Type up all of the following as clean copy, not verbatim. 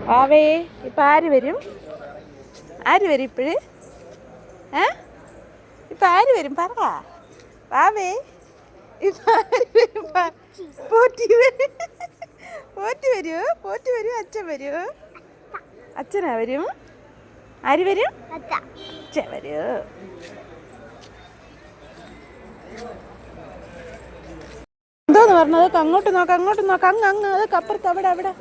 വാവേ ഇപ്പം ആര് വരും? ആര് വരും ഇപ്പോഴ്? ഇപ്പം ആര് വരും പറ വാവേ. ഇപ്പം ആര് വരും? പോറ്റി വരും. പോറ്റി വരുമോ? പോറ്റി വരുമോ? അച്ഛൻ വരുമോ? അച്ഛനാ വരും. ആര് വരും? അച്ഛൻ വരുമോ? എന്തോന്ന് പറഞ്ഞത്? അതൊക്കെ അങ്ങോട്ട് നോക്കാം, അങ്ങോട്ട് നോക്കാം. അങ്ങ് അതൊക്കെ അപ്പുറത്ത് അവിടെ അവിടെ.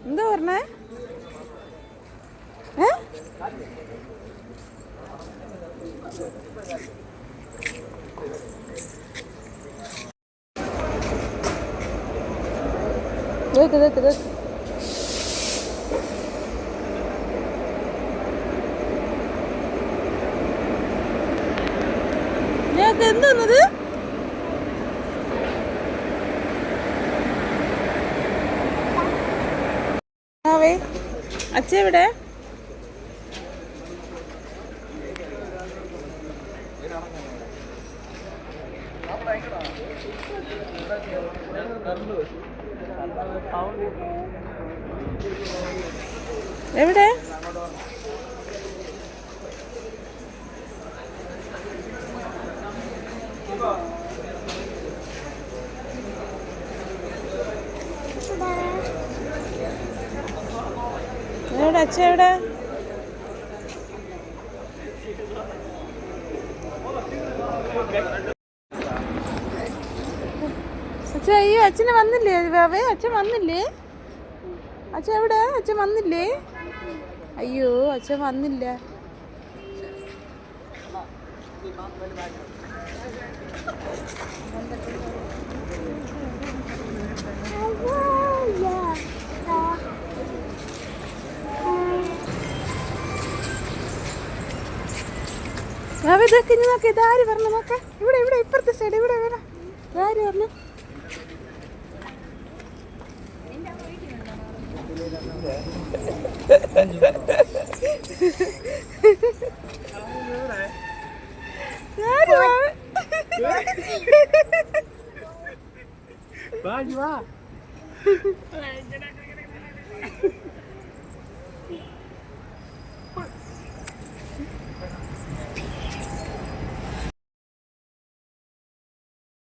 എന്താ പറഞ്ഞേ? ദേക്ക് ദേക്ക് ദേക്ക്. ഞങ്ങൾക്ക് എന്തോന്നത്? ആവേ അച്ഛ എവിടെ? എവിടെ? എവിടെ അച്ഛ എവിടെ? അച്ഛ അയ്യോ അച്ഛന് വന്നില്ലേ? ബാബേ അച്ഛൻ വന്നില്ലേ? അച്ഛൻ എവിടെ? അച്ഛൻ വന്നില്ലേ? അയ്യോ അച്ഛൻ വന്നില്ല. ഇതൊക്കെ ഇനി നോക്ക്. ഇതാര് പറഞ്ഞു നോക്ക? ഇവിടെ ഇവിടെ ഇപ്പുറത്തെ സൈഡ് ഇവിടെ വേണം. ഇതാര് പറഞ്ഞു?